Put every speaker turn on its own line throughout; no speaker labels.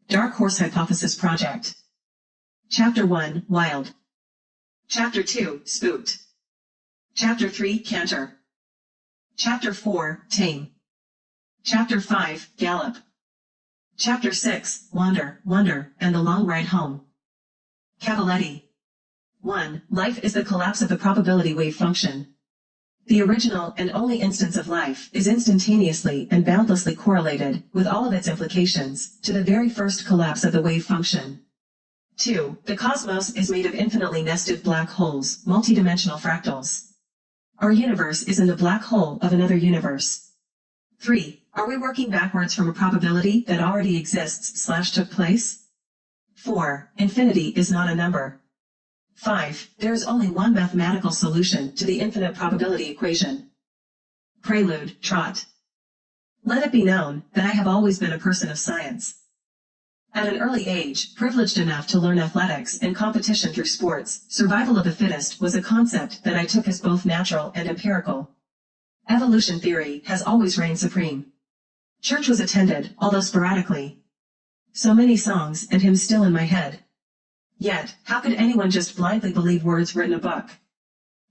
Dark Horse Hypothesis Project. Chapter 1, Wild. Chapter 2, Spooked. Chapter 3, Canter. Chapter 4, Tame. Chapter 5, Gallop. Chapter 6, Wander, Wonder, and the Long Ride Home. Cavalletti. 1. Life is the collapse of the probability wave function. The original and only instance of life is instantaneously and boundlessly correlated, with all of its implications, to the very first collapse of the wave function. 2. The cosmos is made of infinitely nested black holes, multidimensional fractals. Our universe is in the black hole of another universe. 3. Are we working backwards from a probability that already exists/took place? 4. Infinity is not a number. 5. There is only one mathematical solution to the infinite probability equation. Prelude, Trot. Let it be known that I have always been a person of science. At an early age, privileged enough to learn athletics and competition through sports, survival of the fittest was a concept that I took as both natural and empirical. Evolution theory has always reigned supreme. Church was attended, although sporadically. So many songs and hymns still in my head. Yet, how could anyone just blindly believe words written in a book?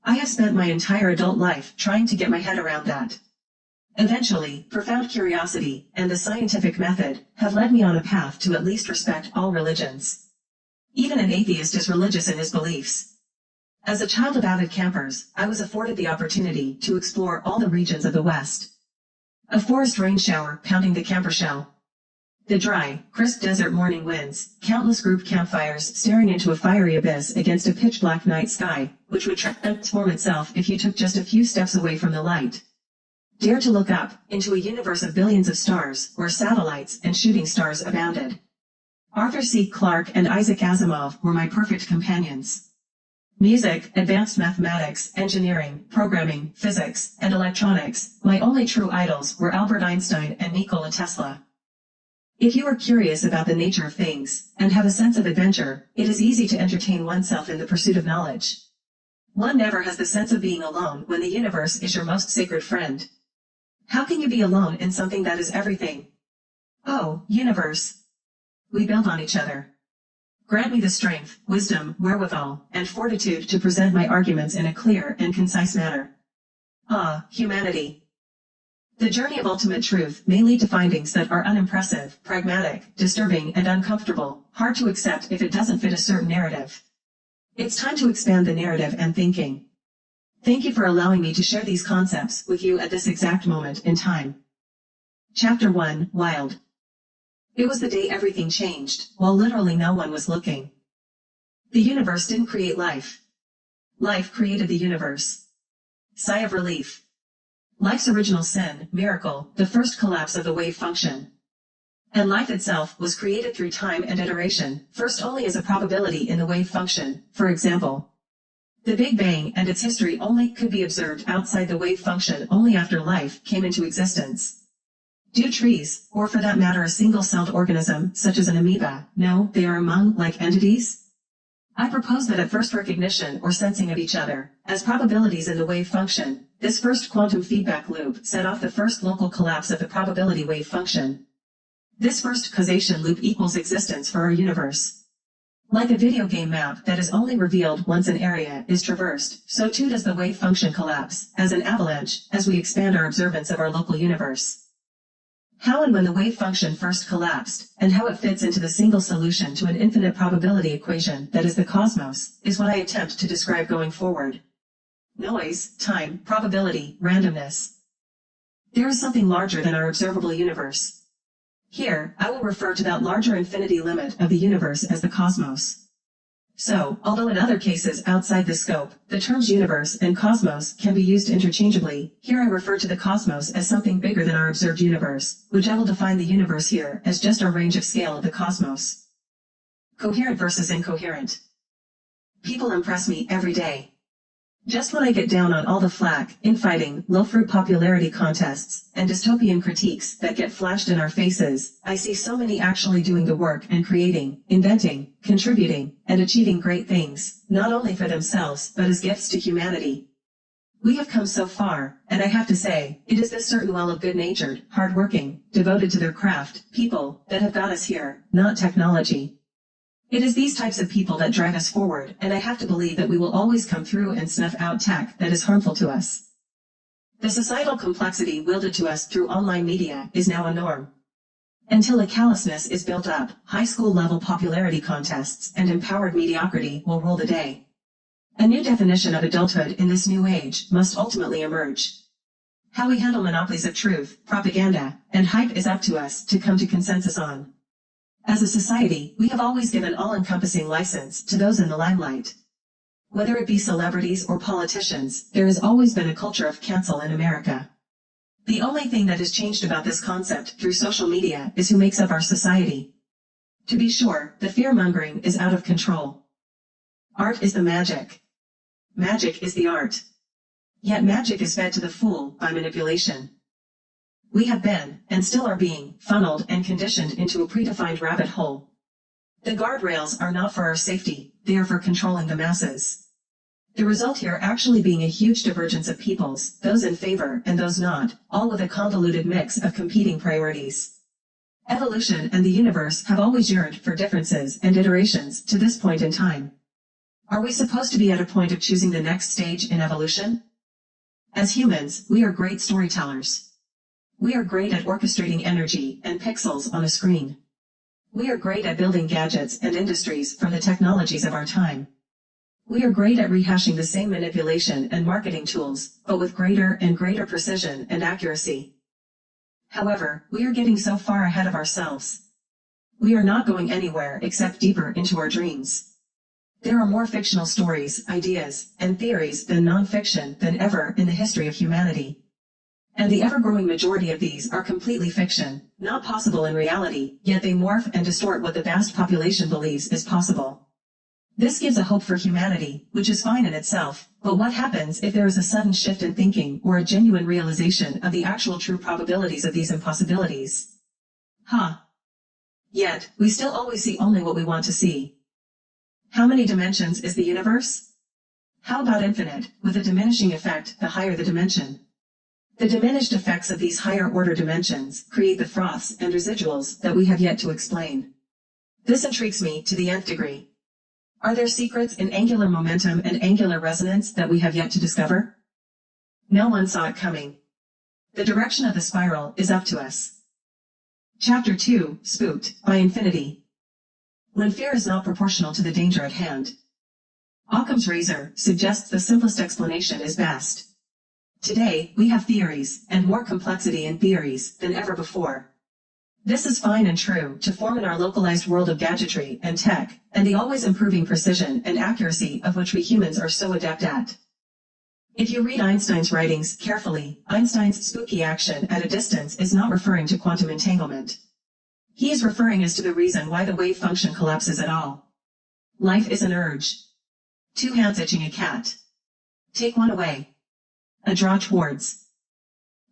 I have spent my entire adult life trying to get my head around that. Eventually, profound curiosity and the scientific method have led me on a path to at least respect all religions. Even an atheist is religious in his beliefs. As a child of avid campers, I was afforded the opportunity to explore all the regions of the West. A forest rain shower pounding the camper shell. The dry, crisp desert morning winds, countless group campfires staring into a fiery abyss against a pitch-black night sky, which would transform itself if you took just a few steps away from the light. Dare to look up into a universe of billions of stars where satellites and shooting stars abounded. Arthur C. Clarke and Isaac Asimov were my perfect companions. Music, advanced mathematics, engineering, programming, physics, and electronics, my only true idols were Albert Einstein and Nikola Tesla. If you are curious about the nature of things, and have a sense of adventure, it is easy to entertain oneself in the pursuit of knowledge. One never has the sense of being alone when the universe is your most sacred friend. How can you be alone in something that is everything? Oh, universe. We build on each other. Grant me the strength, wisdom, wherewithal, and fortitude to present my arguments in a clear and concise manner. Ah, humanity. The journey of ultimate truth may lead to findings that are unimpressive, pragmatic, disturbing, and uncomfortable, hard to accept if it doesn't fit a certain narrative. It's time to expand the narrative and thinking. Thank you for allowing me to share these concepts with you at this exact moment in time. Chapter 1, Wild. It was the day everything changed, while literally no one was looking. The universe didn't create life. Life created the universe. Sigh of relief. Life's original sin, miracle, the first collapse of the wave function. And life itself was created through time and iteration, first only as a probability in the wave function, for example. The Big Bang and its history only could be observed outside the wave function only after life came into existence. Do trees, or for that matter a single-celled organism, such as an amoeba, know they are among like entities? I propose that at first recognition or sensing of each other, as probabilities in the wave function, this first quantum feedback loop set off the first local collapse of the probability wave function. This first causation loop equals existence for our universe. Like a video game map that is only revealed once an area is traversed, so too does the wave function collapse, as an avalanche, as we expand our observance of our local universe. How and when the wave function first collapsed, and how it fits into the single solution to an infinite probability equation that is the cosmos, is what I attempt to describe going forward. Noise, time, probability, randomness. There is something larger than our observable universe. Here, I will refer to that larger infinity limit of the universe as the cosmos. So, although in other cases outside the scope, the terms universe and cosmos can be used interchangeably, here I refer to the cosmos as something bigger than our observed universe, which I will define the universe here as just our range of scale of the cosmos. Coherent versus incoherent. People impress me every day. Just when I get down on all the flack, infighting, low-fruit popularity contests, and dystopian critiques that get flashed in our faces, I see so many actually doing the work and creating, inventing, contributing, and achieving great things, not only for themselves but as gifts to humanity. We have come so far, and I have to say, it is this certain well of good-natured, hard-working, devoted to their craft, people, that have got us here, not technology. It is these types of people that drive us forward, and I have to believe that we will always come through and snuff out tech that is harmful to us. The societal complexity wielded to us through online media is now a norm. Until a callousness is built up, high school level popularity contests and empowered mediocrity will rule the day. A new definition of adulthood in this new age must ultimately emerge. How we handle monopolies of truth, propaganda, and hype is up to us to come to consensus on. As a society, we have always given all-encompassing license to those in the limelight. Whether it be celebrities or politicians, there has always been a culture of cancel in America. The only thing that has changed about this concept through social media is who makes up our society. To be sure, the fear-mongering is out of control. Art is the magic. Magic is the art. Yet magic is fed to the fool by manipulation. We have been, and still are being, funneled and conditioned into a predefined rabbit hole. The guardrails are not for our safety, they are for controlling the masses. The result here actually being a huge divergence of peoples, those in favor and those not, all with a convoluted mix of competing priorities. Evolution and the universe have always yearned for differences and iterations to this point in time. Are we supposed to be at a point of choosing the next stage in evolution? As humans, we are great storytellers. We are great at orchestrating energy and pixels on a screen. We are great at building gadgets and industries from the technologies of our time. We are great at rehashing the same manipulation and marketing tools, but with greater and greater precision and accuracy. However, we are getting so far ahead of ourselves. We are not going anywhere except deeper into our dreams. There are more fictional stories, ideas, and theories than non-fiction than ever in the history of humanity. And the ever-growing majority of these are completely fiction, not possible in reality, yet they morph and distort what the vast population believes is possible. This gives a hope for humanity, which is fine in itself, but what happens if there is a sudden shift in thinking or a genuine realization of the actual true probabilities of these impossibilities? Yet, we still always see only what we want to see. How many dimensions is the universe? How about infinite, with a diminishing effect the higher the dimension? The diminished effects of these higher-order dimensions create the froths and residuals that we have yet to explain. This intrigues me to the nth degree. Are there secrets in angular momentum and angular resonance that we have yet to discover? No one saw it coming. The direction of the spiral is up to us. Chapter 2, Spooked, by Infinity. When fear is not proportional to the danger at hand. Occam's razor suggests the simplest explanation is best. Today, we have theories, and more complexity in theories than ever before. This is fine and true to form in our localized world of gadgetry and tech, and the always improving precision and accuracy of which we humans are so adept at. If you read Einstein's writings carefully, Einstein's spooky action at a distance is not referring to quantum entanglement. He is referring as to the reason why the wave function collapses at all. Life is an urge. Two hands itching a cat. Take one away. A draw towards.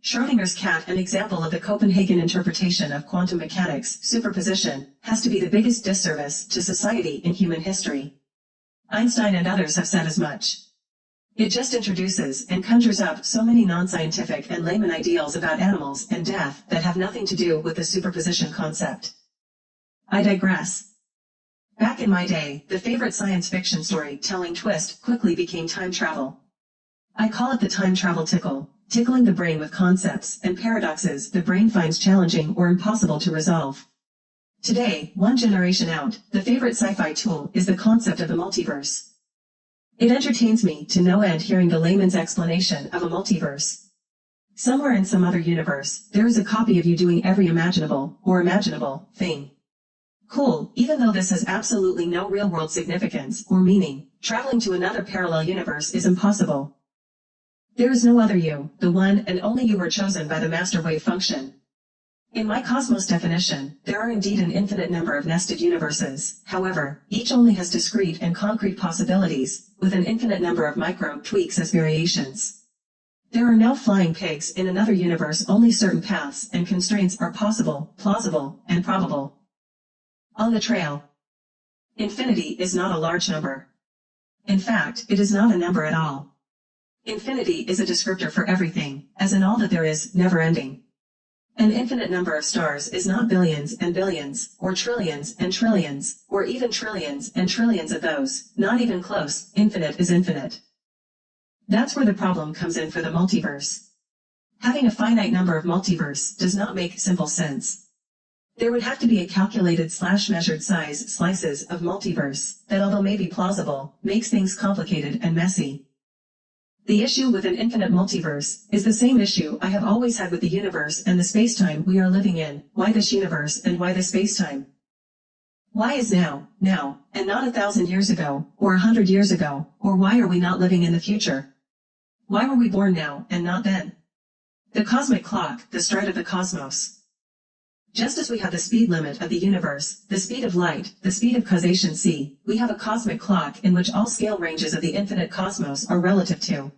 Schrödinger's cat, an example of the Copenhagen interpretation of quantum mechanics, superposition, has to be the biggest disservice to society in human history. Einstein and others have said as much. It just introduces and conjures up so many non-scientific and layman ideals about animals and death that have nothing to do with the superposition concept. I digress. Back in my day, the favorite science fiction story-telling twist quickly became time travel. I call it the time travel tickle, tickling the brain with concepts and paradoxes the brain finds challenging or impossible to resolve. Today, one generation out, the favorite sci-fi tool is the concept of the multiverse. It entertains me to no end hearing the layman's explanation of a multiverse. Somewhere in some other universe, there is a copy of you doing every imaginable thing. Cool, even though this has absolutely no real-world significance or meaning, traveling to another parallel universe is impossible. There is no other you, the one and only you were chosen by the master wave function. In my cosmos definition, there are indeed an infinite number of nested universes. However, each only has discrete and concrete possibilities, with an infinite number of micro tweaks as variations. There are no flying pigs in another universe. Only certain paths and constraints are possible, plausible, and probable. On the trail. Infinity is not a large number. In fact, it is not a number at all. Infinity is a descriptor for everything, as in all that there is, never ending. An infinite number of stars is not billions and billions, or trillions and trillions, or even trillions and trillions of those, not even close. Infinite is infinite. That's where the problem comes in for the multiverse. Having a finite number of multiverse does not make simple sense. There would have to be a calculated /measured size slices of multiverse that, although maybe plausible, makes things complicated and messy. The issue with an infinite multiverse is the same issue I have always had with the universe and the spacetime we are living in. Why this universe and why the spacetime? Why is now, and not 1,000 years ago, or 100 years ago, or why are we not living in the future? Why were we born now and not then? The cosmic clock, the stride of the cosmos. Just as we have the speed limit of the universe, the speed of light, the speed of causation c, we have a cosmic clock in which all scale ranges of the infinite cosmos are relative to.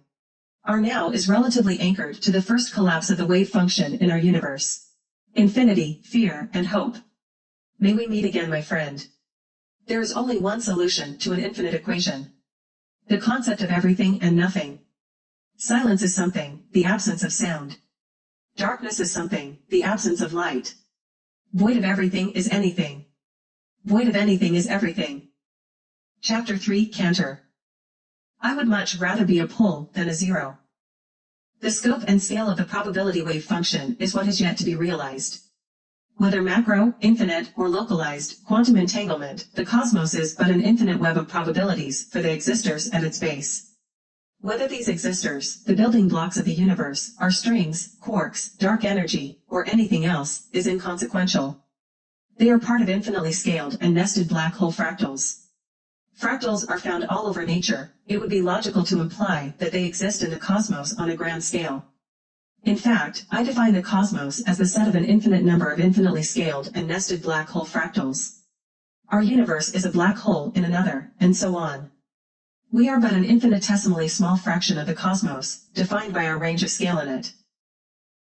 Our now is relatively anchored to the first collapse of the wave function in our universe. Infinity, fear, and hope. May we meet again, my friend. There is only one solution to an infinite equation. The concept of everything and nothing. Silence is something, the absence of sound. Darkness is something, the absence of light. Void of everything is anything. Void of anything is everything. Chapter 3, Cantor. I would much rather be a pole than a zero. The scope and scale of the probability wave function is what has yet to be realized. Whether macro, infinite, or localized, quantum entanglement, the cosmos is but an infinite web of probabilities for the existers at its base. Whether these existers, the building blocks of the universe, are strings, quarks, dark energy, or anything else, is inconsequential. They are part of infinitely scaled and nested black hole fractals. Fractals are found all over nature. It would be logical to imply that they exist in the cosmos on a grand scale. In fact, I define the cosmos as the set of an infinite number of infinitely scaled and nested black hole fractals. Our universe is a black hole in another, and so on. We are but an infinitesimally small fraction of the cosmos, defined by our range of scale in it.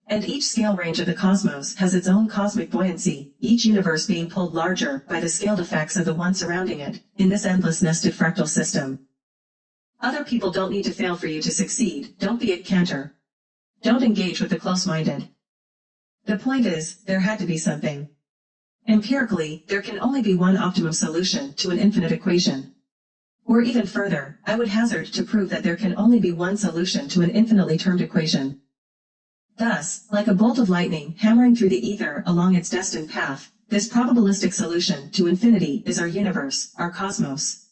And each scale range of the cosmos has its own cosmic buoyancy, each universe being pulled larger by the scaled effects of the one surrounding it, in this endless nested fractal system. Other people don't need to fail for you to succeed. Don't be a cantor. Don't engage with the close-minded. The point is, there had to be something. Empirically, there can only be one optimum solution to an infinite equation. Or even further, I would hazard to prove that there can only be one solution to an infinitely termed equation. Thus, like a bolt of lightning hammering through the ether along its destined path, this probabilistic solution to infinity is our universe, our cosmos.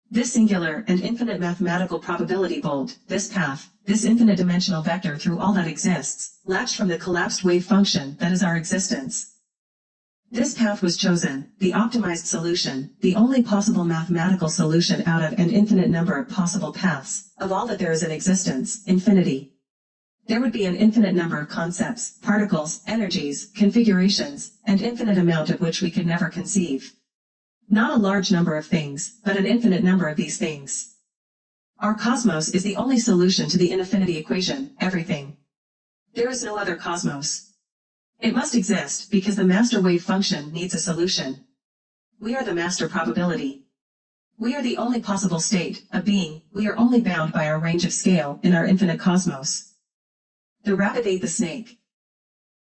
This singular and infinite mathematical probability bolt, this path, this infinite dimensional vector through all that exists, latched from the collapsed wave function that is our existence. This path was chosen, the optimized solution, the only possible mathematical solution out of an infinite number of possible paths, of all that there is in existence, infinity. There would be an infinite number of concepts, particles, energies, configurations, and infinite amount of which we could never conceive. Not a large number of things, but an infinite number of these things. Our cosmos is the only solution to the infinity equation, everything. There is no other cosmos. It must exist because the master wave function needs a solution. We are the master probability. We are the only possible state of being. We are only bound by our range of scale in our infinite cosmos. The rabbit ate the snake.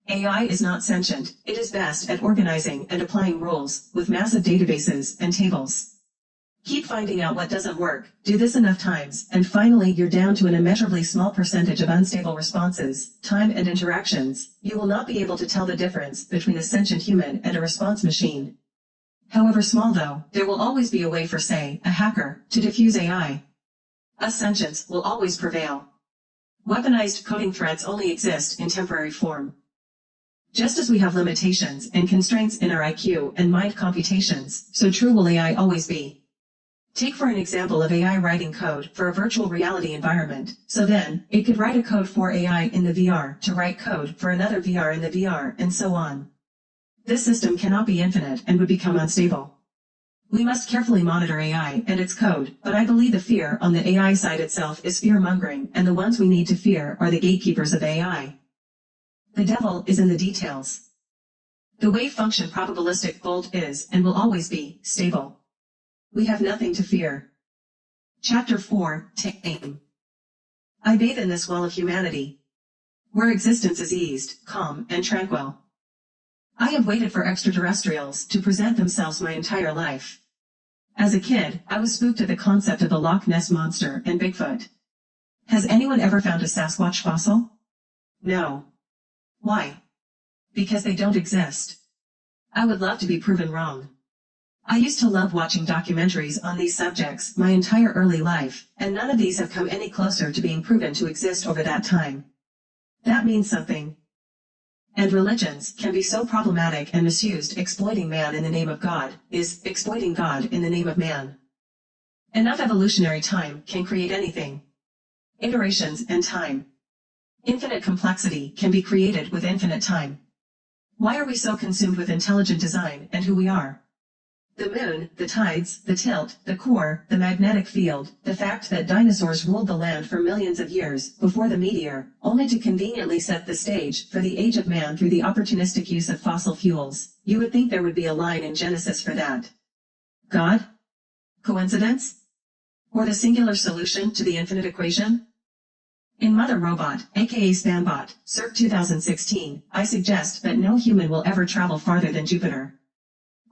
AI is not sentient. It is best at organizing and applying rules with massive databases and tables. Keep finding out what doesn't work, do this enough times, and finally you're down to an immeasurably small percentage of unstable responses, time and interactions. You will not be able to tell the difference between a sentient human and a response machine. However small though, there will always be a way for, say, a hacker, to diffuse AI. A sentience will always prevail. Weaponized coding threats only exist in temporary form. Just as we have limitations and constraints in our IQ and mind computations, so true will AI always be. Take for an example of AI writing code for a virtual reality environment. So then, it could write a code for AI in the VR to write code for another VR in the VR, and so on. This system cannot be infinite and would become unstable. We must carefully monitor AI and its code, but I believe the fear on the AI side itself is fear-mongering, and the ones we need to fear are the gatekeepers of AI. The devil is in the details. The wave function probabilistic bolt is, and will always be, stable. We have nothing to fear. Chapter 4, Tame. I bathe in this well of humanity, where existence is eased, calm, and tranquil. I have waited for extraterrestrials to present themselves my entire life. As a kid, I was spooked at the concept of the Loch Ness Monster and Bigfoot. Has anyone ever found a Sasquatch fossil? No. Why? Because they don't exist. I would love to be proven wrong. I used to love watching documentaries on these subjects my entire early life, and none of these have come any closer to being proven to exist over that time. That means something. And religions can be so problematic and misused. Exploiting man in the name of God is exploiting God in the name of man. Enough evolutionary time can create anything. Iterations and time. Infinite complexity can be created with infinite time. Why are we so consumed with intelligent design and who we are? The moon, the tides, the tilt, the core, the magnetic field, the fact that dinosaurs ruled the land for millions of years before the meteor, only to conveniently set the stage for the age of man through the opportunistic use of fossil fuels. You would think there would be a line in Genesis for that. God? Coincidence? Or the singular solution to the infinite equation? In Mother Robot, aka Spanbot, circa 2016, I suggest that no human will ever travel farther than Jupiter.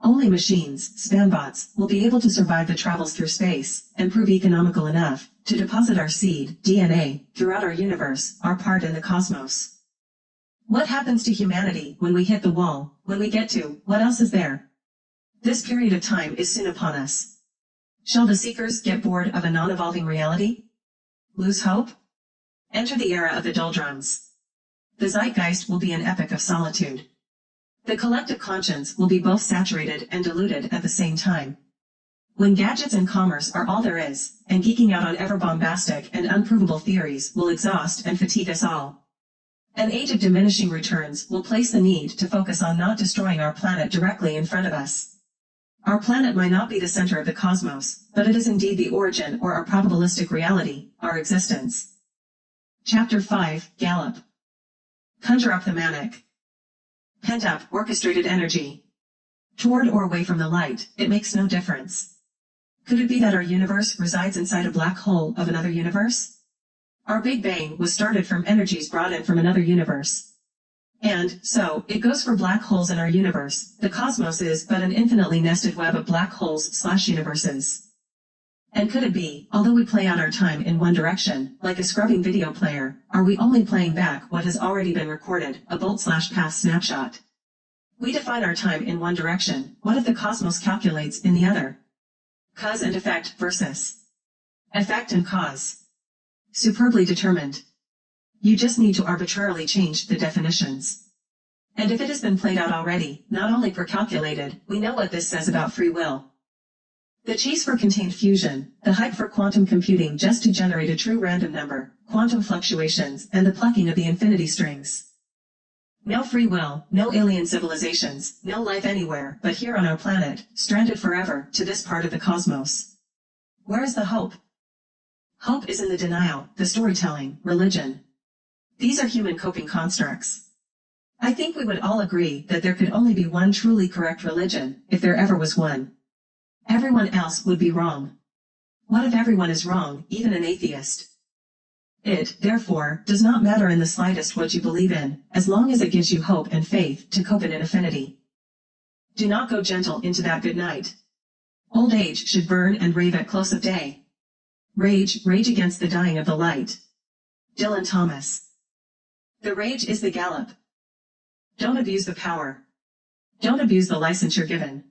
Only machines, Spanbots, will be able to survive the travels through space, and prove economical enough to deposit our seed, DNA, throughout our universe, our part in the cosmos. What happens to humanity when we hit the wall, when we get to, what else is there? This period of time is soon upon us. Shall the seekers get bored of a non-evolving reality? Lose hope? Enter the era of the doldrums. The zeitgeist will be an epoch of solitude. The collective conscience will be both saturated and diluted at the same time. When gadgets and commerce are all there is, and geeking out on ever bombastic and unprovable theories will exhaust and fatigue us all. An age of diminishing returns will place the need to focus on not destroying our planet directly in front of us. Our planet might not be the center of the cosmos, but it is indeed the origin or our probabilistic reality, our existence. Chapter 5, GALLOP. Conjure up the manic. Pent-up, orchestrated energy. Toward or away from the light, it makes no difference. Could it be that our universe resides inside a black hole of another universe? Our Big Bang was started from energies brought in from another universe. And, so, it goes for black holes in our universe. The cosmos is but an infinitely nested web of black holes/universes. And could it be, although we play out our time in one direction, like a scrubbing video player, are we only playing back what has already been recorded, a bolt/past snapshot? We define our time in one direction. What if the cosmos calculates in the other? Cause and effect versus effect and cause. Superbly determined. You just need to arbitrarily change the definitions. And if it has been played out already, not only per-calculated, we know what this says about free will. The chase for contained fusion, the hype for quantum computing just to generate a true random number, quantum fluctuations, and the plucking of the infinity strings. No free will, no alien civilizations, no life anywhere but here on our planet, stranded forever to this part of the cosmos. Where is the hope? Hope is in the denial, the storytelling, religion. These are human coping constructs. I think we would all agree that there could only be one truly correct religion, if there ever was one. Everyone else would be wrong. What if everyone is wrong, even an atheist? It, therefore, does not matter in the slightest what you believe in, as long as it gives you hope and faith to cope in affinity. Do not go gentle into that good night. Old age should burn and rave at close of day. Rage against the dying of the light. Dylan Thomas. The rage is the gallop. Don't abuse the power. Don't abuse the license you're given.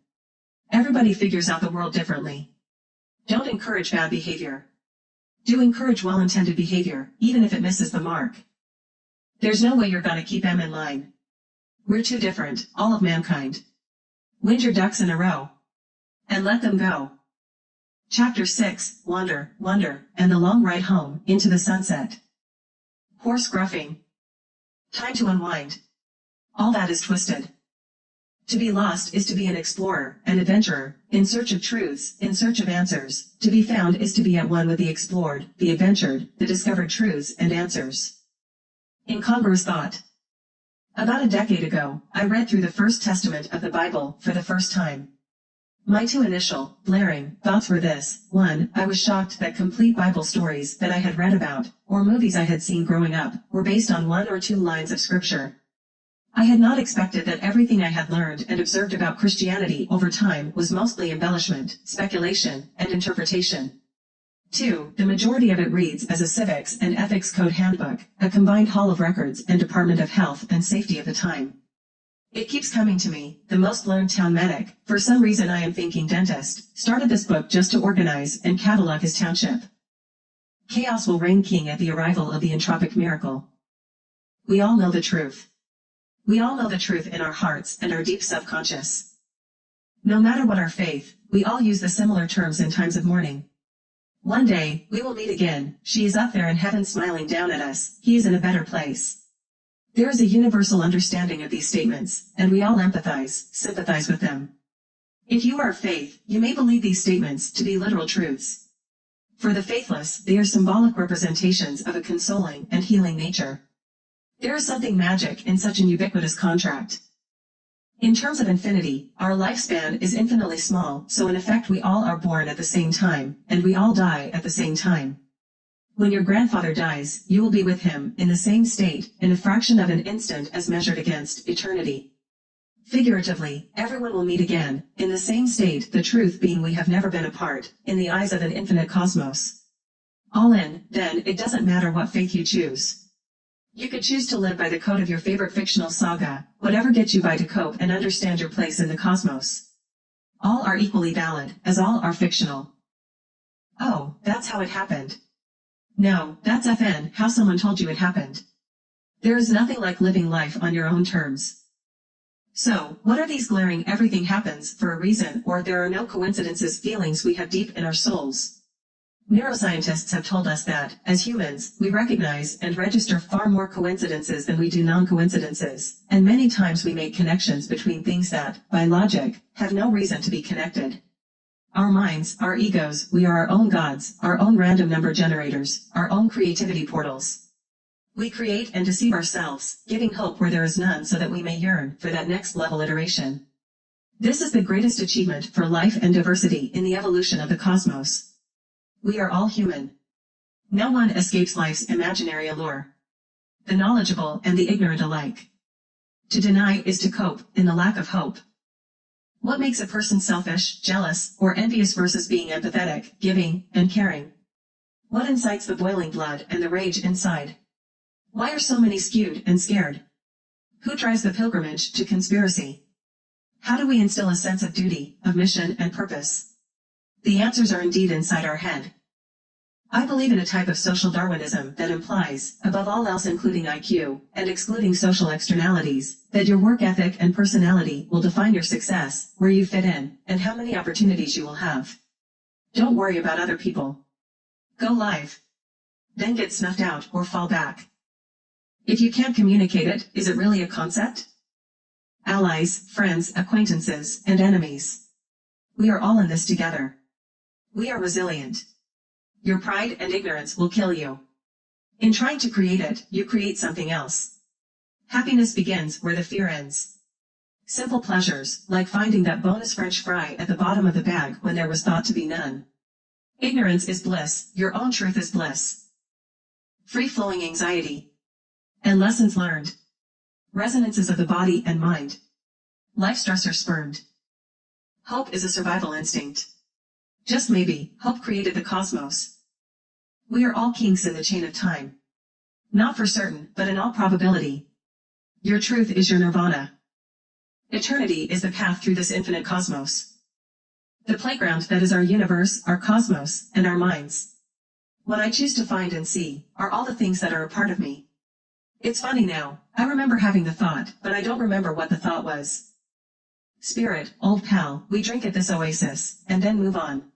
Everybody figures out the world differently. Don't encourage bad behavior. Do encourage well-intended behavior, even if it misses the mark. There's no way you're gonna keep them in line. We're too different, all of mankind. Wind your ducks in a row. And let them go. Chapter 6, Wander, and the long ride home, into the sunset. Hoarse gruffing. Time to unwind. All that is twisted. To be lost is to be an explorer, an adventurer, in search of truths, in search of answers. To be found is to be at one with the explored, the adventured, the discovered truths and answers. Incongruous thought. About a decade ago, I read through the First Testament of the Bible for the first time. My two initial, blaring, thoughts were this: 1. I was shocked that complete Bible stories that I had read about, or movies I had seen growing up, were based on 1 or 2 lines of scripture. I had not expected that everything I had learned and observed about Christianity over time was mostly embellishment, speculation, and interpretation. 2. The majority of it reads as a civics and ethics code handbook, a combined hall of records and Department of Health and Safety of the time. It keeps coming to me. The most learned town medic, for some reason I am thinking dentist, started this book just to organize and catalog his township. Chaos will reign king at the arrival of the entropic miracle. We all know the truth. We all know the truth in our hearts and our deep subconscious. No matter what our faith, we all use the similar terms in times of mourning. One day, we will meet again. She is up there in heaven smiling down at us. He is in a better place. There is a universal understanding of these statements, and we all empathize, sympathize with them. If you are of faith, you may believe these statements to be literal truths. For the faithless, they are symbolic representations of a consoling and healing nature. There is something magic in such an ubiquitous contract. In terms of infinity, our lifespan is infinitely small, so in effect we all are born at the same time, and we all die at the same time. When your grandfather dies, you will be with him, in the same state, in a fraction of an instant as measured against eternity. Figuratively, everyone will meet again, in the same state, the truth being we have never been apart, in the eyes of an infinite cosmos. All in, then, it doesn't matter what faith you choose. You could choose to live by the code of your favorite fictional saga, whatever gets you by to cope and understand your place in the cosmos. All are equally valid, as all are fictional. Oh, that's how it happened. No, that's FN, how someone told you it happened. There is nothing like living life on your own terms. So, what are these glaring everything happens for a reason or there are no coincidences feelings we have deep in our souls? Neuroscientists have told us that, as humans, we recognize and register far more coincidences than we do non-coincidences, and many times we make connections between things that, by logic, have no reason to be connected. Our minds, our egos, we are our own gods, our own random number generators, our own creativity portals. We create and deceive ourselves, giving hope where there is none so that we may yearn for that next level iteration. This is the greatest achievement for life and diversity in the evolution of the cosmos. We are all human. No one escapes life's imaginary allure. The knowledgeable and the ignorant alike. To deny is to cope in the lack of hope. What makes a person selfish, jealous, or envious versus being empathetic, giving, and caring? What incites the boiling blood and the rage inside? Why are so many skewed and scared? Who drives the pilgrimage to conspiracy? How do we instill a sense of duty, of mission and purpose? The answers are indeed inside our head. I believe in a type of social Darwinism that implies, above all else including IQ, and excluding social externalities, that your work ethic and personality will define your success, where you fit in, and how many opportunities you will have. Don't worry about other people. Go live. Then get snuffed out or fall back. If you can't communicate it, is it really a concept? Allies, friends, acquaintances, and enemies. We are all in this together. We are resilient. Your pride and ignorance will kill you. In trying to create it, you create something else. Happiness begins where the fear ends. Simple pleasures, like finding that bonus French fry at the bottom of the bag when there was thought to be none. Ignorance is bliss, your own truth is bliss. Free-flowing anxiety. And lessons learned. Resonances of the body and mind. Life stressor spurned. Hope is a survival instinct. Just maybe, hope created the cosmos. We are all kinks in the chain of time. Not for certain, but in all probability. Your truth is your nirvana. Eternity is the path through this infinite cosmos. The playground that is our universe, our cosmos, and our minds. What I choose to find and see, are all the things that are a part of me. It's funny now, I remember having the thought, but I don't remember what the thought was. Spirit, old pal, we drink at this oasis, and then move on.